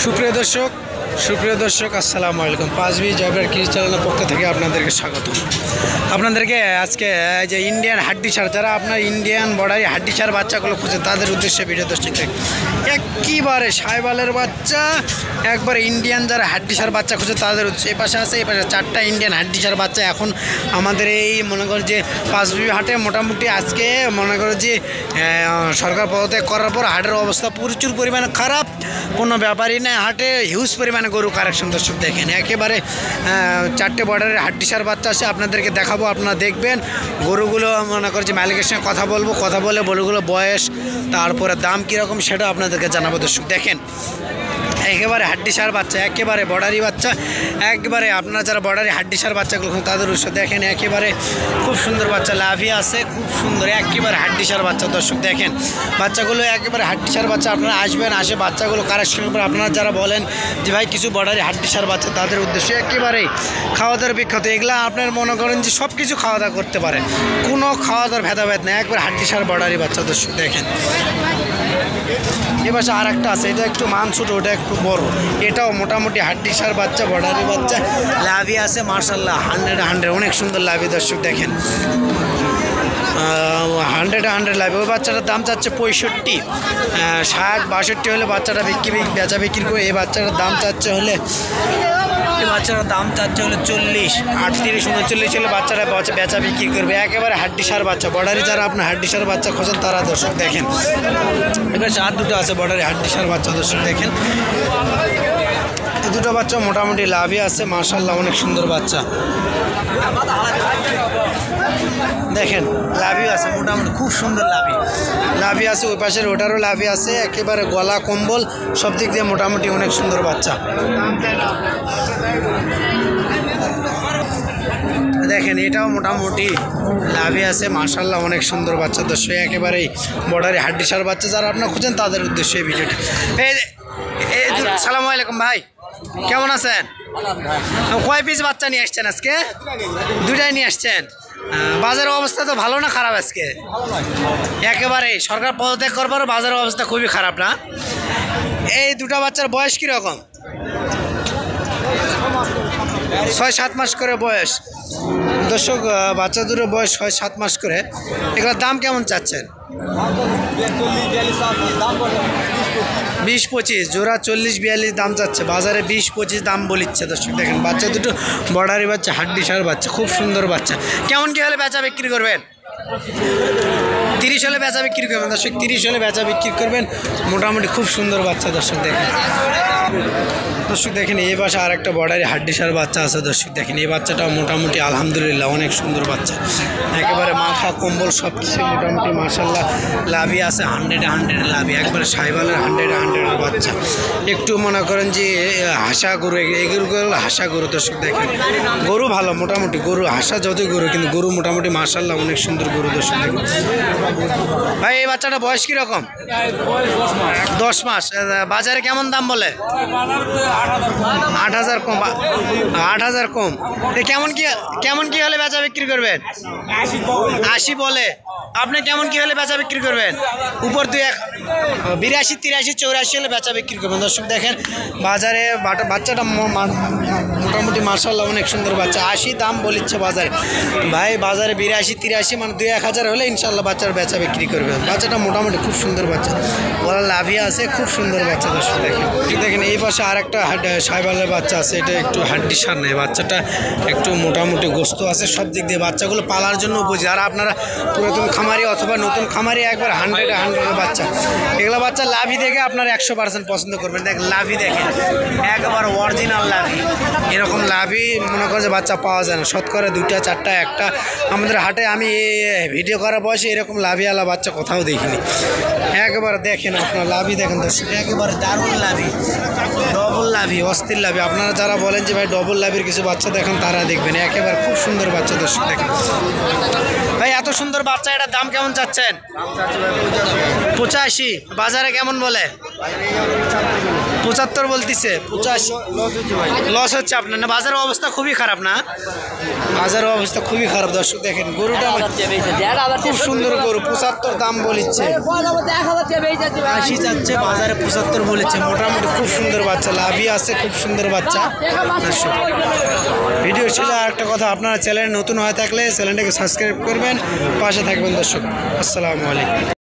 সুপ্রিয় দর্শক আসসালামু আলাইকুম। পাঁচবি জয়বার কৃষি চ্যানেলের পক্ষ থেকে আপনাদেরকে স্বাগত। আপনাদেরকে আজকে যে ইন্ডিয়ান হাড্ডি সার, যারা আপনার ইন্ডিয়ান বর্ডারি হাড্ডি সার বাচ্চাগুলো খুঁজে তাদের উদ্দেশ্যে ভিডিও দর্শক একেবারে সাইবালের বাচ্চা, একবারে ইন্ডিয়ান যারা হাড্ডি সার বাচ্চা খুঁজে তাদের উদ্দেশ্যে। এই পাশে আছে, এই পাশে চারটা ইন্ডিয়ান হাড্ডি সার বাচ্চা এখন আমাদের এই মনে করো যে পাঁচবি হাটে মোটামুটি আজকে মনে করো যে সরকার পদত্যাগ করার পর হাটের অবস্থা প্রচুর পরিমাণে খারাপ, কোনো ব্যাপারই নেই। হাটে হিউজ পরিমাণে গরু কালেকশন দর্শক দেখেন, একেবারে চারটে বর্ডারের হাড্ডি সার বাচ্চা আছে, আপনাদেরকে দেখাবো, আপনারা দেখবেন। গরুগুলো মনে করছে মালিকের সঙ্গে কথা বলে গরুগুলো বয়স, তারপরে দাম কীরকম সেটা আপনাদেরকে জানাবো দর্শক দেখেন। একেবারে হাড্ডি সার বাচ্চা, একেবারে বর্ডারি বাচ্চা, একবারে আপনারা যারা বর্ডারি হাড্ডি সার বাচ্চাগুলো তাদের উৎস দেখেন, একেবারে খুব সুন্দর বাচ্চা, লাভি আছে খুব সুন্দর, একেবারে হাড্ডি সার বাচ্চা দর্শক দেখেন। বাচ্চাগুলো একেবারে হাড্ডি সার বাচ্চা, আপনারা আসবেন, আসে বাচ্চাগুলো কারেকশনের পর আপনারা যারা বলেন যে ভাই কিছু বর্ডারি হাড্ডি সার বাচ্চা, তাদের উদ্দেশ্যে একেবারেই খাওয়া দাওয়ার বিখ্যাত। এগুলা আপনার মনে করেন যে সব কিছু খাওয়া দাওয়া করতে পারে, কোনো খাওয়া দাওয়ার ভেদাভেদ নেই, একবার হাড্ডি সার বর্ডারি বাচ্চা দর্শক দেখেন। এ পাশে আর একটা আছে, এটা একটু মান ছোটো, ওটা একটু বড়, এটাও মোটামুটি হাড্ডি সার বাচ্চা, বর্ডারি বাচ্চা, লাভি আছে মার্শাল্লাহ 100 অনেক সুন্দর লাভি দর্শক দেখেন, 100 লাভি। ওই বাচ্চাটার দাম চাচ্ছে 65, 60-62 হলে বাচ্চাটা বেচা বিক্রি করে। এই বাচ্চাটার দাম চাচ্ছে হলে 40, 38, 39 হলে বাচ্চারা বেচা বিক্রি করবে। একেবারে হাড্ডি সার বাচ্চা, বর্ডারি যারা আপনার হাড্ডি সার বাচ্চা খোঁজেন তারা দর্শক দেখেন। এবার আর দুটো আছে বর্ডারি হাড্ডি সার বাচ্চা দর্শক দেখেন, এই দুটো বাচ্চা মোটামুটি লাভই আছে মাশাআল্লাহ, অনেক সুন্দর বাচ্চা দেখেন, লাভি আছে মোটামুটি খুব সুন্দর লাভি আছে। ওই পাশের ওটারও লাভি আছে, একেবারে গলা কম্বল সব দিক দিয়ে মোটামুটি অনেক সুন্দর বাচ্চা দেখেন। এটাও মোটামুটি লাভি আছে মাশাআল্লাহ, অনেক সুন্দর বাচ্চা দর্শক, একেবারেই বর্ডারি হাড্ডি সার বাচ্চা যারা আপনারা খুঁজেন তাদের উদ্দেশ্যে এই ভিডিওটি। সালামু আলাইকুম ভাই, কেমন আছেন? কয় পিস বাচ্চা নিয়ে আসছেন আজকে? দুইটাই নিয়ে আসছেন। বাজারের অবস্থা তো ভালো না খারাপ আজকে? একেবারে সরকার পদত্যাগ করবার বাজারের অবস্থা খুবই খারাপ না? এই দুটা বাচ্চার বয়স কীরকম? 6-7 মাস করে বয়স দর্শক, বাচ্চা দুটোর বয়স 6-7 মাস করে। এগুলোর দাম কেমন চাচ্ছেন? 20-25 জোড়া, 40-42 দাম চাচ্ছে, বাজারে 20-25 দাম বলিচ্ছে দর্শক দেখেন। বাচ্চা দুটো বর্ডারি বাচ্চা, হাড্ডি সার বাচ্চা, খুব সুন্দর বাচ্চা। কেমন কী হলে বেচা বিক্রি করবেন? 30 হলে বেচা বিক্রি করবেন দর্শক, 30 হলে বেচা বিক্রি করবেন, মোটামুটি খুব সুন্দর বাচ্চা দর্শক দেখেন। এই পাশে আর একটা বর্ডারি হাড্ডি সার বাচ্চা আছে দর্শক দেখেন, এই বাচ্চাটাও মোটামুটি আলহামদুলিল্লাহ অনেক সুন্দর বাচ্চা, একেবারে মাথা কম্বল সব কিছু মোটামুটি মাশাআল্লাহ লাভি আছে, 100 লাভি, একবারে সাইবালের 100 বাচ্চা। একটু মনে করেন যে হাসা গরু, এগুলো হাসা গরু দর্শক দেখেন। গরু ভালো মোটামুটি, গরু হাসা যতই গরু, কিন্তু গরু মোটামুটি মাশাআল্লাহ অনেক সুন্দর গরু দর্শক দেখেন। ভাই এই বাচ্চাটা বয়স কীরকম? 10 মাস। বাজারে কেমন দাম বলে? 8,000 কম, 8,000 কম। কেমন কি হলে বেচা বিক্রি করবেন? 80 বলে। আপনি কেমন কি হলে বেচা বিক্রি করবেন? উপর 82, 83, 84 হলে বেচা বিক্রি করবেন দর্শক দেখেন। বাজারে বাচ্চাটা মোটামুটি মাশাআল্লাহ অনেক সুন্দর বাচ্চা, 80 দাম বলিচ্ছে বাজারে। ভাই বাজারে 82, 83 মানে 2-1000 হলে ইনশাল্লাহ বাচ্চার বেচা বিক্রি করবে। বাচ্চাটা মোটামুটি খুব সুন্দর বাচ্চা, বলা লাভিয়া আছে, খুব সুন্দর বাচ্চা দর্শক দেখেন। এই পাশে আর একটা সাইবালের বাচ্চা আছে, এটা একটু হাড্ডি সার নেই, বাচ্চাটা একটু মোটামুটি গোস্ত আছে সব দিক দিয়ে। বাচ্চাগুলো পালার জন্য উপযোগী, যারা আপনারা পুরাতন খামারি অথবা নতুন খামারি, একবার 100 বাচ্চা, এগুলো বাচ্চা লাভি দেখে আপনারা 100% পছন্দ করবেন। দেখ লাভি দেখেন, একবার অরিজিনাল লাভি, এরকম লাভি মনে করে যে বাচ্চা পাওয়া যায় না, শতকরা 2টা 4টা 1টা আমাদের হাটে। আমি ভিডিও করার বয়সে এরকম লাভিওয়ালা বাচ্চা কোথাও দেখিনি। একবার দেখেন আপনার লাভি দেখেন দর্শক, একেবারে দারুণ লাভি, ডবল লাভি, অস্থির লাভি। আপনারা যারা বলেন যে ভাই ডবল লাভির কিছু বাচ্চা দেখেন তারা দেখবেন, একেবারে খুব সুন্দর বাচ্চা দর্শক দেখেন। ভাই এত সুন্দর বাচ্চা, এটার দাম কেমন চাচ্ছেন? 85। বাজারে কেমন বলে? 75 বলতেছে, 85 লস হচ্ছে আপনার না? বাজারের অবস্থা খুবই খারাপ না? বাজারের অবস্থা খুবই খারাপ দর্শক। দেখেন গরুটা খুব সুন্দর গরু, 75 দাম বলিচ্ছে, 80 চাচ্ছে, বাজারে 75 বলেছে। মোটামুটি খুব সুন্দর বাচ্চা, লাভই আছে, খুব সুন্দর বাচ্চা দর্শক। ভিডিও শেষে আর একটা কথা, আপনারা চ্যানেলে নতুন হয়ে থাকলে চ্যানেলটাকে সাবস্ক্রাইব করবেন, পাশে থাকবেন দর্শক। আসসালামু আলাইকুম।